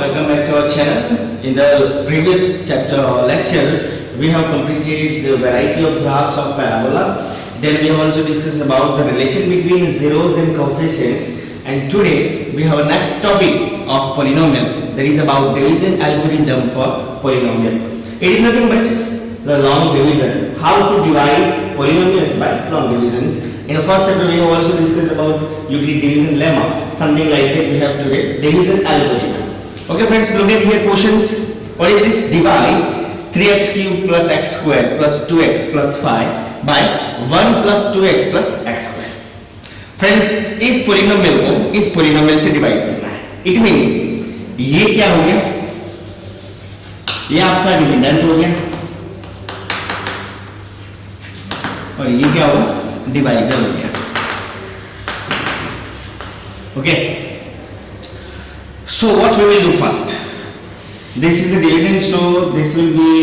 Welcome back to our channel. In the previous chapter or lecture, we have completed the variety of graphs of parabola. Then we have also discussed about the relation between zeros and coefficients. And today we have a next topic of polynomial, that is about division algorithm for polynomial. It is nothing but the long division. How to divide polynomials by long divisions. In the first chapter we have also discussed about Euclid division lemma. Something like that we have today, division algorithm. Okay friends, look at here questions. What is this? Divide 3x cube plus x square plus 2x plus 5 by 1 plus 2x plus x square. Friends इस polynomial से divide करना है. It means ये क्या हो गया, ये आपका डिविडेंड हो गया और ये क्या होगा, डिवाइजर हो गया. Okay, so what we will do first, this is a dividend, so this will be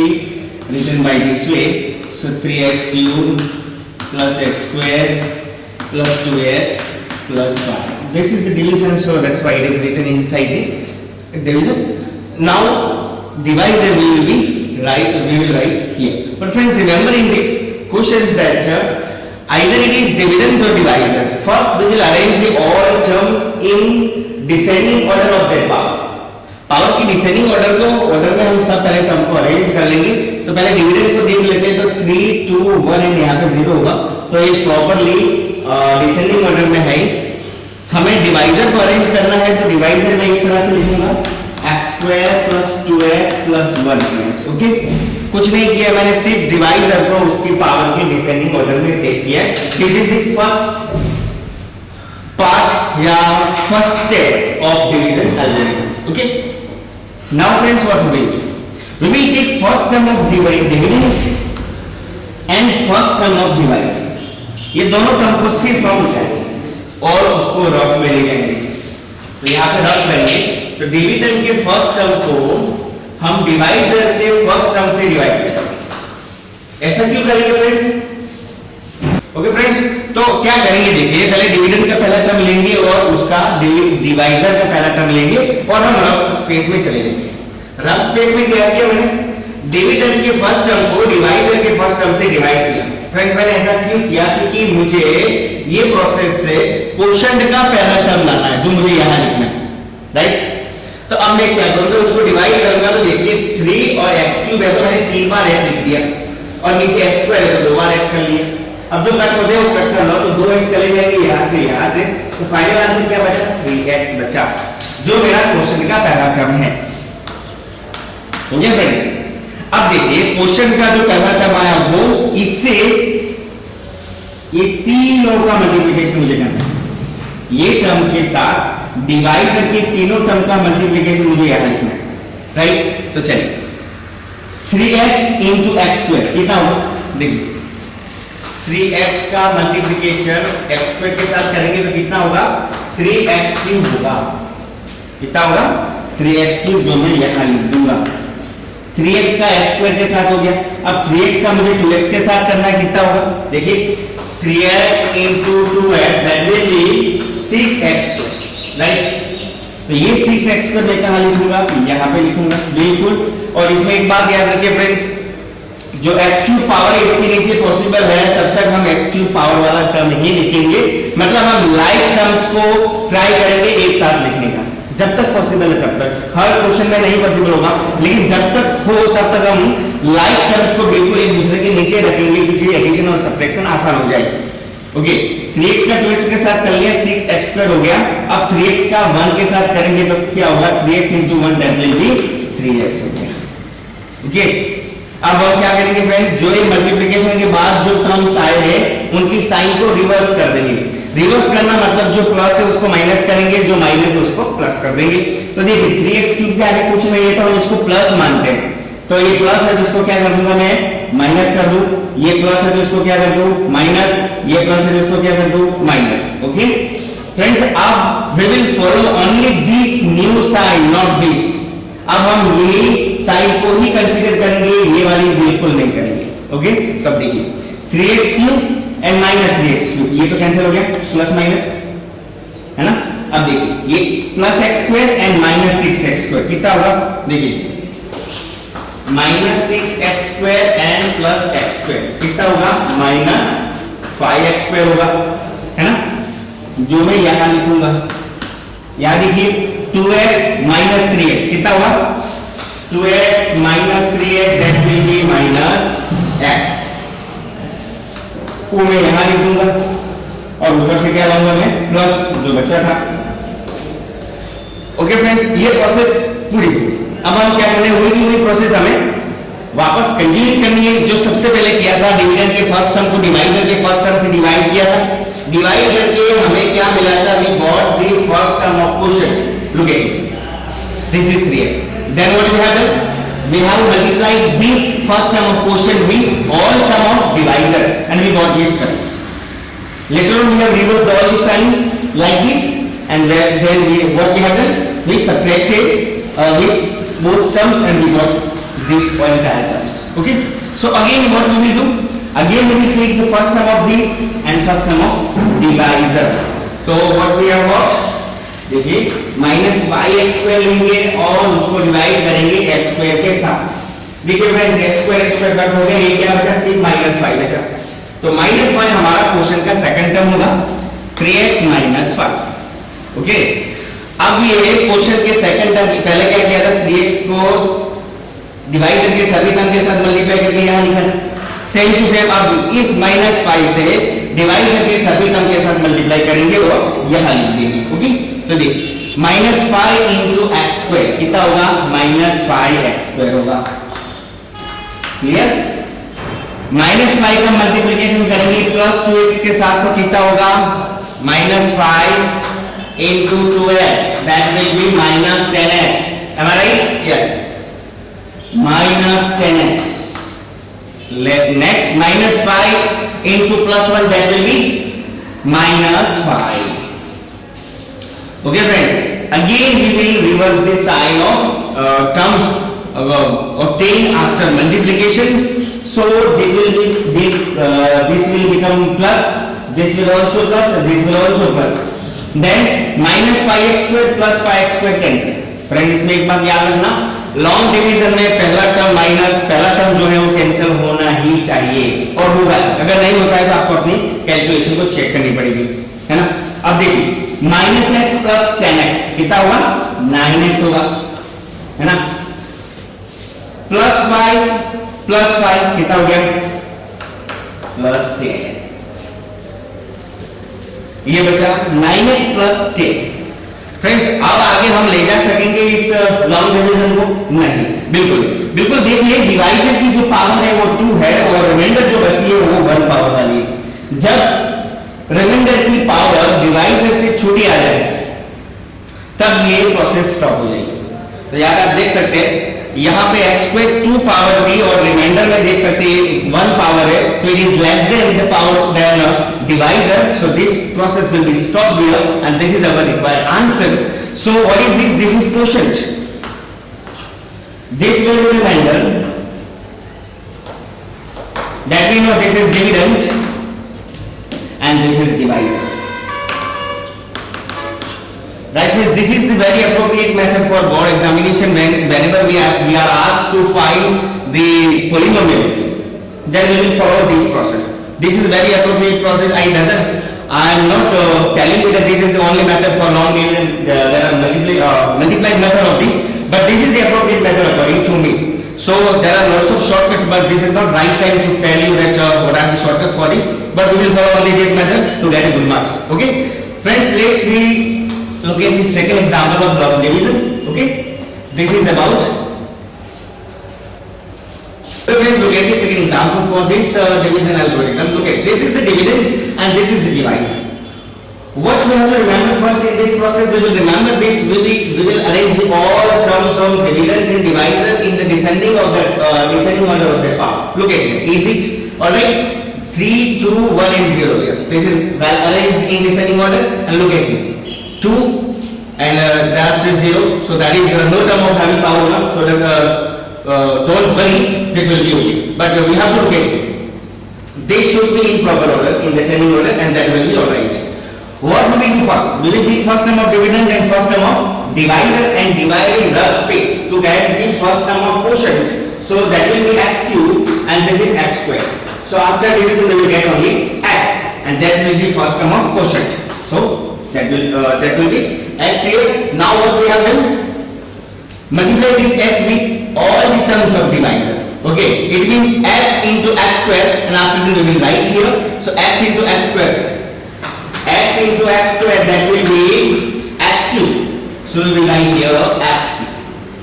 written by this way. So 3x cube plus x square plus 2x plus 5. This is the division, so that's why it is written inside the division. Now divisor we will write here. But friends, remember in this question that either it is dividend or divisor. First we will arrange the all term in descending order of their power. Power की descending order को order में हम सब पहले term को arrange कर लेंगे. तो पहले डिविडेंड को देख लेते हैं. तो 3 2 1 एंड यहाँ पे 0 होगा. तो ये प्रॉपर्ली डिसेंडिंग ऑर्डर में है. हमें डिवाइजर को अरेंज करना है, तो डिवाइजर में इस तरह से लिखूंगा x² plus 2x plus 1x. Okay, कुछ नहीं किया मैंने, सिर्फ डिवाइजर को उसकी पावर के डिसेंडिंग ऑर्डर में सेट किया. This is the first part या first step of division algorithm. Okay, now friends what we will do, we will take first term of dividend and first term of divisor. ये दोनों term को सिर्फ हम उठाएंगे और उसको रफ में ले जाएंगे. तो यहाँ पे रफ करेंगे, तो डिविडेंड के फर्स्ट टर्म को हम डिवाइजर के फर्स्ट टर्म से डिवाइड करेंगे. ऐसा क्यों करेंगे फ्रेंड्स? ओके फ्रेंड्स, तो क्या करेंगे देखिए, पहले डिविडेंड का पहला टर्म लेंगे और उसका डिवाइजर का पहला टर्म लेंगे और हम रफ स्पेस में चले जाएंगे. रफ स्पेस में क्या किया मैंने, डिविडेंड के फर्स्ट टर्म को डिवाइजर के फर्स्ट टर्म से डिवाइड किया. फ्रेंड्स मैंने ऐसा क्यों किया, क्योंकि मुझे ये प्रोसेस से क्वोशंट का पहला टर्म लाना है जो मुझे यहां लिखना है. राइट, तो अब मैं क्या करूंगा, उसको डिवाइड करूंगा. तो देखिए 3 और x³ है तो मैंने 3 बार x लिख दिया और नीचे x² है तो 2 बार x कर लिया. अब जो कट होते हैं वो कट कर लो, तो 2x चले जाएंगे यहां से. तो फाइनल आंसर क्या बचा, 3x बचा, जो मेरा क्वोशंट का पहला टर्म है. हो गया फ्रेंड्स. अब देखिए क्वोशंट का जो पहला टर्म आया वो इससे ये तीनों का मल्टीप्लिकेशन मुझे करना है. ये टर्म के साथ डिवाइजर के तीनों टर्म का मल्टीप्लिकेशन मुझे यहां लिखना है. राइट, तो चलिए 3x into x² कितना होगा, देखिए 3x का मल्टीप्लिकेशन x² के साथ करेंगे तो कितना होगा, 3x³ होगा. कितना होगा, 3x³, जो मैं यहां लिख दूंगा. 3x का x² के साथ हो गया. अब 3x का मुझे 2x के साथ करना है, कितना होगा, देखिए 3x into 2x that will be 6x². Right, तो ये 6x² मैं कहां लिखूंगा, यहां पे लिखूंगा. बिल्कुल. और इसमें एक बात याद रखिए फ्रेंड्स, जो x³ पावर है इसके नीचे पॉसिबल है तब तक हम x³ पावर वाला टर्म ही लिखेंगे. मतलब हम लाइक टर्म्स को ट्राई करेंगे एक साथ लिखने का, जब तक पॉसिबल है तब तक. हर क्वेश्चन में नहीं पॉसिबल होगा, लेकिन जब तक हो तब तक हम लाइक टर्म्स को बिल्कुल एक दूसरे के नीचे रखेंगे, क्योंकि एडिशन और सब्ट्रैक्शन आसान हो जाएगी. ओके, 3x का 2x के साथ कर लिया, 6x² हो गया. अब 3x का 1 के साथ करेंगे तो क्या होगा, 3x into 1 that will be 3x हो गया. ओके, अब हम क्या करेंगे फ्रेंड्स, जो ये मल्टीप्लिकेशन के बाद जो टर्म्स आए हैं उनकी साइन को रिवर्स कर देंगे. रिवर्स करना मतलब जो प्लस है उसको माइनस करेंगे, जो माइनस है उसको प्लस कर देंगे. तो देखिए 3x³ के आगे कुछ नहीं है तो हम इसको प्लस मानते हैं. तो ये प्लस है तो इसको क्या कर दूंगा मैं, माइनस कर दूं. ये प्लस है तो इसको क्या कर दूं, माइनस. ये प्लस है तो इसको क्या कर दूं, माइनस. ओके फ्रेंड्स, अब we will follow only this new sign, not this. अब हम ये साइन को ही कंसीडर करेंगे, ये वाली बिल्कुल नहीं करेंगे. ओके, तब देखिए 3x³ एंड -3x³, ये तो कैंसिल हो गया, प्लस माइनस है ना. अब देखिए ये plus x square and minus 6x square कितना होगा, देखिए minus 6x square and plus x square कितना होगा, माइनस 5x स्क्वायर होगा, है ना, जो मैं यहां लिखूंगा। यहां देखिए 2x माइनस 3x कितना होगा, 2x minus 3x that will be minus x को मैं यहां लिख दूंगा और ऊपर से क्या लाऊंगा मैं, प्लस जो बचा था। ओके फ्रेंड्स, ये प्रोसेस पूरी। अब हम क्या करने, वही प्रोसेस हमें वापस कंटिन्यू करनी है जो सबसे पहले किया था, डिविडेंड के फर्स्ट टर्म को डिवाइडर के फर्स्ट टर्म से डिवाइड किया था। डिवाइड करके हमें क्या मिला था, we got the first term of quotient, look at this is 3x, then what we have done, we have multiplied this first term of quotient with all term of divisor and we got these terms. Later on we have reversed all the sign like this and then what we have done, we subtracted with both terms and we got this entire terms. Okay, so again what we will do, again we will take the first term of this and first term of divisor. So what we have got, देखिए minus 5x square लेंगे और उसको divide करेंगे x square के साथ। देखिए friends x square cut हो गया, ये क्या बचा, सिर्फ माइनस 5 बचा। तो माइनस 5 हमारा क्वेश्चन का सेकंड टर्म होगा, 3x माइनस 5। ओके, अब ये क्वेश्चन के सेकंड टर्म, पहले क्या किया था, 3x को डिवाइड करके सभी टर्म के साथ मल्टीप्लाई करके यहां लिखा। सेम टू सेम अब इस माइनस 5 से डिवाइड करके सभी टर्म के साथ मल्टीप्लाई करेंगे और यहां लिख देंगे। ओके, तो देखिए माइनस 5 इंटू एक्स स्क्वायर कितना होगा, माइनस 5x स्क्वायर होगा। क्लियर, माइनस 5 का मल्टीप्लिकेशन करेंगे प्लस 2x के साथ तो कितना होगा, minus 5 into 2x that will be minus 10x। Am I right, yes, minus 10x। Next minus 5 into plus 1 that will be minus 5। Okay friends, again we will reverse the sign of terms obtained after multiplications. So this will become plus, this will also plus, this will also plus. Then minus 5x square plus 5x square cancel. Friend इसमें एक बात याद रखना, long division में पहला term minus पहला term जो है वो कैंसिल होना ही चाहिए और होगा। अगर नहीं होता है तो आपको अपनी कैलकुलेशन को चेक करनी पड़ेगी, है ना। अब देखिए माइनस एक्स प्लस 10x कितना होगा, 9x होगा, है ना। प्लस 5 कितना हो गया, प्लस 10। ये बचा 9x प्लस 10। फ्रेंड्स अब आगे हम ले जा सकेंगे इस लॉन्ग डिवीजन को, नहीं, बिल्कुल देखिए डिवाइजर की जो पावर है वो 2 है और रिमाइंडर जो बची है वो 1 पावर वाली है। जब रिमाइंडर की पावर डिवाइजर से छोटी आ जाए तब ये प्रोसेस स्टॉप हो जाएगी। तो यार आप देख सकते हैं यहां पे x स्क्वायर 2 पावर थी और रिमाइंडर में देख सकते हैं 1 पावर है, so it is less than the power than divisor, so this process will be stopped here and this is our required answers. So what is this? This is quotient, this will be remainder, that we know this is dividend and this is divisor. Right, this is the very appropriate method for board examination whenever we are asked to find the polynomial, then we will follow this process. This is a very appropriate process. I am not telling you that this is the only method for long division. There are multiplied method of this, but this is the appropriate method according to me. So there are lots of shortcuts, but this is not right time to tell you that what are the shortcuts for this. But we will follow only this method to get a good marks. Okay, friends, let's look at the second example of block division. Okay, this is about. So let's look at the second example for this division algorithm. Look at this is the dividend and this is the divisor. What we have to remember first in this process, we will remember this. We will arrange all terms of dividend and divisor in the descending order of the power. Look at it. Is it all right? 3, 2, 1 and 0. Yes, this is well arranged in descending order. And look at it. 2 and thereafter 0, so that is no term of having power now, so don't worry, that will be okay, but we have to look at it. This should be in proper order, in descending order, and that will be alright. What will we do first? We will take first term of dividend and first term of divisor and divide in rough space to get the first term of quotient. So that will be x cube and this is x square. So after division we will get only x and that will be first term of quotient. So that will be x here. Now what we have done? Multiply this x with all the terms of divisor. Okay, it means x into x square and after that we will write here. So x into x square. X into x square, that will be x cube. So we will write here x cube.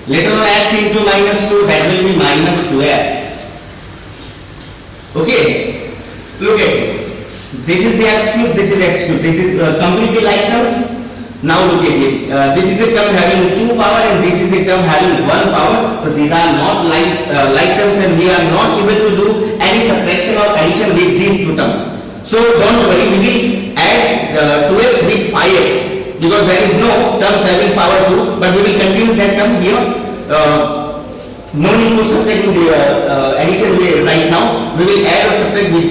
Later on x into minus 2, that will be minus 2x. Okay, look at it. This is the x cube, this is x cube. This is completely like terms. Now look at it. This is a term having 2 power and this is a term having 1 power. So these are not like terms and we are not able to do any subtraction or addition with these two terms. So don't worry, we will add 2x with 5x because there is no terms having power 2, but we will continue that term here. No need to subtract the addition right now. We will add or subtract with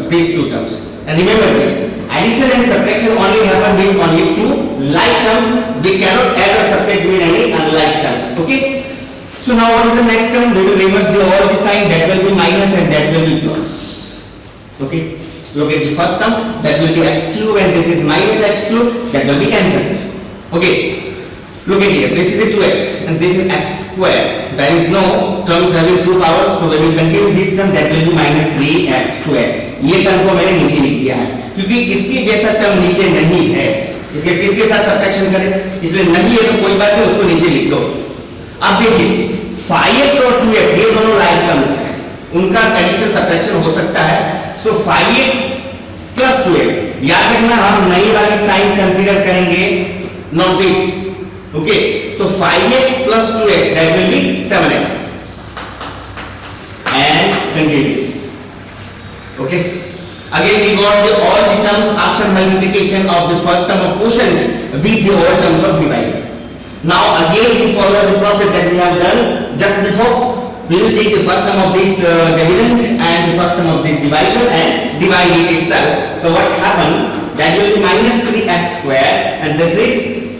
these two terms. And remember this, addition and subtraction only happen with only two like terms. We cannot add or subtract with any unlike terms. Okay. So now what is the next term? We will reverse all the sign. That will be minus and that will be plus. Okay. Look at the first term, that will be x cube and this is minus x cube, that will be cancelled. Okay, look at here, this is a 2x and this is x square. There is no terms having 2 power, so when we continue this term, that will be minus 3x square. ये term को मैंने नीचे लिख दिया है, क्योंकि इसके जैसा term नीचे नहीं है, इसके किसके साथ subtraction करें, इसलिए नहीं है तो कोई बात नहीं, उसको नीचे लिख दो. अब देखिए, 5x और 2x ये दोनों like terms हैं, उनका addition subtraction हो सकता है. So 5x plus 2x, याद रखना हम नई वाली साइन कंसीडर करेंगे, not this. Okay, so 5x plus 2x, that will be 7x and continuous. Okay, again we got all the terms after multiplication of the first term of quotient with the all terms of divisor. Now again we follow the process that we have done just before. We will take the first term of this dividend and the first term of this divisor and divide it itself. So what happened? That will be minus 3x square and this is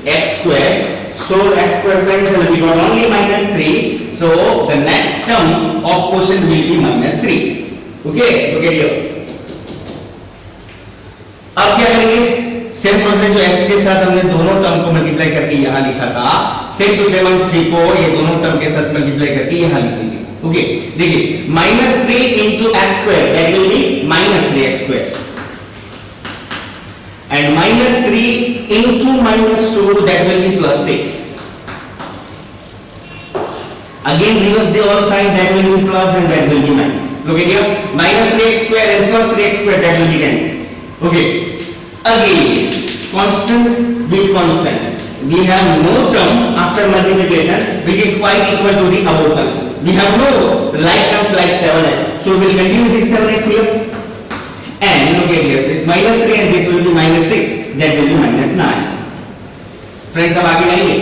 x square. So x square cancel, we got only minus 3. So the next term of quotient will be minus 3. Okay, look at here. अब क्या करेंगे? Same process जो x के साथ हमने दोनों term को multiply करके यहाँ लिखा था, सेम टू सेम हम 3 को ये दोनों टर्म के साथ मल्टीप्लाई करके यहाँ लिखेंगे. ओके, देखिए minus 3 into x square, that will be minus 3x square and minus 3 into minus 2, that will be plus 6. Again reverse the all sign, that will be plus and that will be minus. Look at here, minus 3x square and plus 3x square, that will be cancelled. Okay, again constant with constant. We have no term after multiplication which is quite equal to the above terms. We have no like terms like 7x. So we will continue this 7x here. And look at here, this minus 3 and this will be minus 6. That will be minus 9. Friends, अब आगे जाएंगे?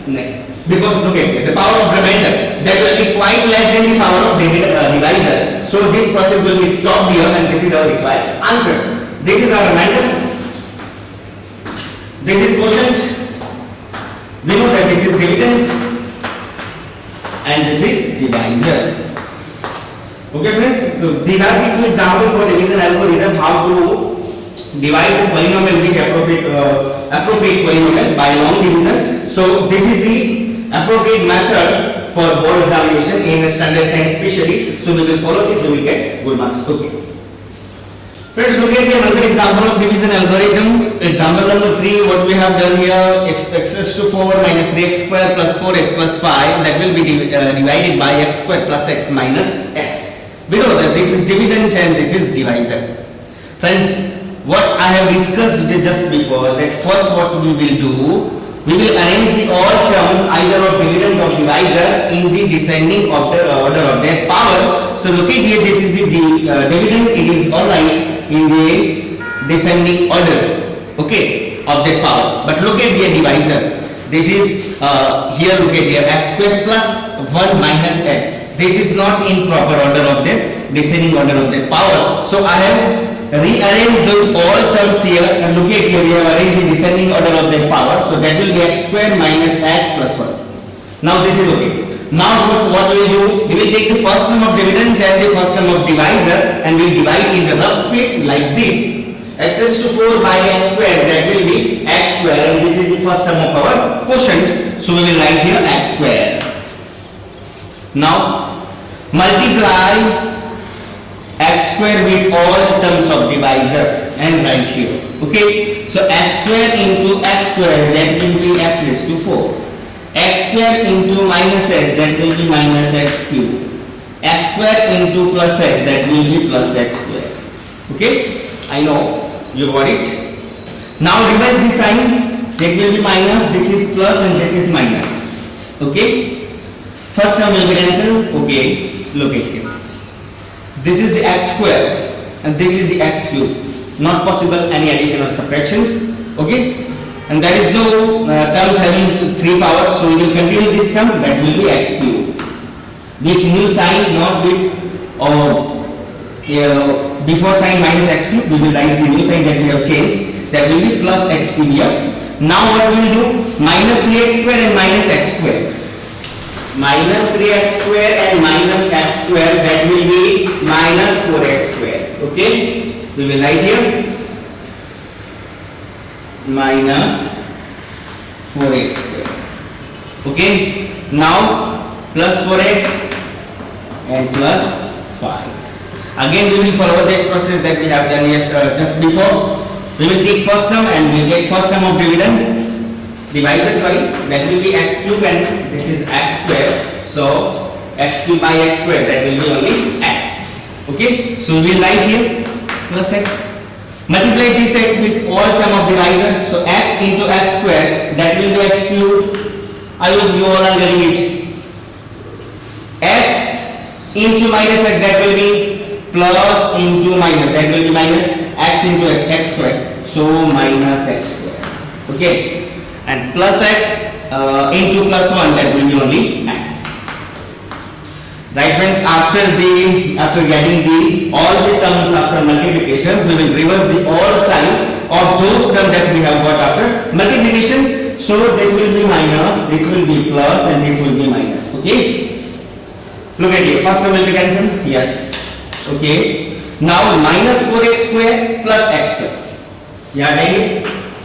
नहीं. Because look at here, the power of remainder, that will be quite less than the power of divisor. So this process will be stopped here and this is our required answers. This is our remainder. This is quotient. We know that this is dividend and this is divisor. Okay friends, so these are the two examples for division algorithm, how to divide polynomial with appropriate polynomial by long division. So this is the appropriate method for board examination in standard 10 especially. So we will follow this, we will get good marks. Okay. Friends, look at another example of division algorithm. Example number 3, what we have done here, x raised to 4 minus 3x square plus 4x plus 5, that will be divided by x square plus x minus x. We know that this is dividend and this is divisor. Friends, what I have discussed just before, that first what we will do, we will arrange the all terms either of dividend or divisor in the descending order of their power. So look at here, this is the dividend, it is alright in the descending order, okay, of that power. But look at the divisor. This is here, look at here, x square plus 1 minus x. This is not in proper order of the descending order of the power. So I have rearrange those all terms here and look at here, we have arranged in descending order of their power, so that will be x square minus x plus 1. Now this is okay. Now what we will do, we will take the first term of dividend and the first term of divisor and we will divide in the rough space like this. X raised to 4 by x square, that will be x square, and this is the first term of our quotient, so we will write here x square. Now multiply x square with all terms of divisor and write here. Okay, so x square into x square, that will be x raised to 4. X square into minus x, that will be minus x cube. X square into plus x, that will be plus x square. Okay, I know you got it. Now reverse the sign, that will be minus, this is plus and this is minus. Okay, first term will be cancelled. Okay, look at here. This is the x square and this is the x cube. Not possible any addition or subtractions. Okay, and there is no terms having 3 powers, so we will continue this term, that will be x cube. With new sign, not with before sign minus x cube, we will write the new sign that we have changed, that will be plus x cube here. Now what we will do, minus 3x square and minus x square. Minus 3x square and minus x square, that will be minus 4x square. Okay, we will write here minus 4x square. Okay, now plus 4x and plus 5. Again we will follow that process that we have done just before. We will take first term and we will get first term of divisor, that will be x cube and this is x square, so x cube by x square, that will be only x. Okay, so we will write here plus x. Multiply this x with all term of divisor, so x into x square, that will be x cube. I hope you all are getting it. X into minus x, that will be plus into minus, that will be minus x into x square, so minus x square. Okay, and plus x into plus 1, that will be only x. Right friends, after getting all the terms after multiplications, we will reverse the all sign of those terms that we have got after multiplications. So this will be minus, this will be plus, and this will be minus. Okay, look at it. First term will be cancelled. Yes. Okay, now minus 4x square plus x square. Yeah, right?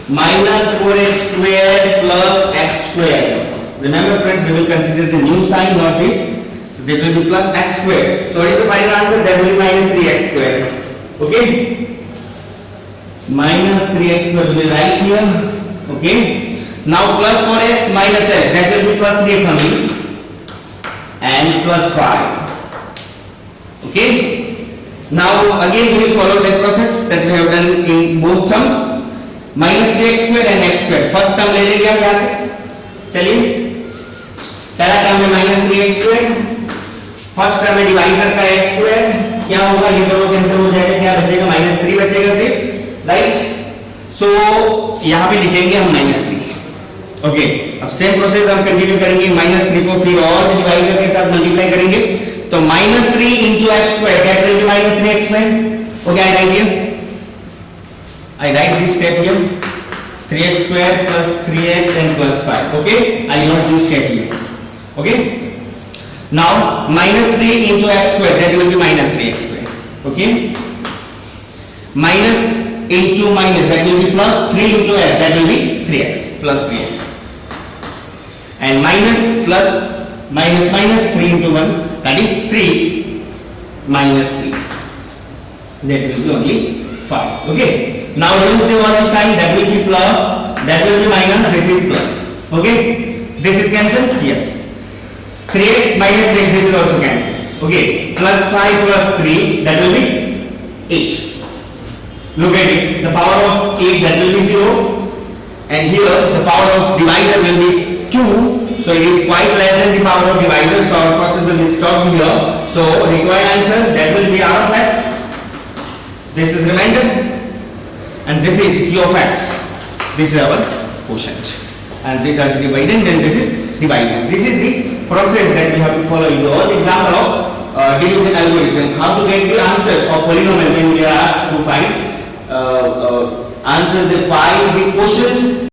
Minus 4x square plus x square. Remember friends, we will consider the new sign, not this. That will be plus x square. So what is the final answer? That will be minus 3x square. Okay, minus 3x square will be right here. Okay, now plus 4x minus x, that will be plus 3x only, and plus 5. Okay, now again we will follow that process that we have done in both terms. Minus 3x square and x square, first term ले लेंगे हम यहाँ से. चलिए, पहला term है minus 3x square, first term है divisor का x स्क्वायर, क्या होगा, ये दोनों कैंसिल हो जाएगा, क्या बचेगा, माइनस 3 बचेगा सिर्फ, राइट. सो यहाँ पे लिखेंगे हम माइनस 3. ओके, अब सेम प्रोसेस हम कंटिन्यू करेंगे, माइनस 3 को फिर और डिवाइजर के साथ मल्टीप्लाई करेंगे, तो माइनस 3 इंटू एक्स स्क्वायर, क्या करेंगे, minus 3 x square. Okay, I write this step here, 3x square plus 3x and plus 5. Okay, I wrote this step here. Okay, now minus 3 into x square, that will be minus 3x square. Okay, minus into minus, that will be plus 3 into x, that will be 3x plus 3x, and minus plus minus minus 3 into 1, that is 3 minus 3, that will be only 5. Okay, now use the one sign, that will be plus, that will be minus, this is plus. Okay, this is cancelled. Yes, 3x minus 3, this is also cancels. Okay, plus 5 plus 3, that will be 8. Look at it, the power of 8, that will be 0, and here the power of divisor will be 2, so it is quite less than the power of divisor, so our process will be stopped here. So required answer, that will be r of x, this is remainder, and this is q of x. This is our quotient, and these are the dividend, and this is dividend. This is the process that we have to follow in all the example of division algorithm, how to get the answers of polynomial when we are asked to find answer the questions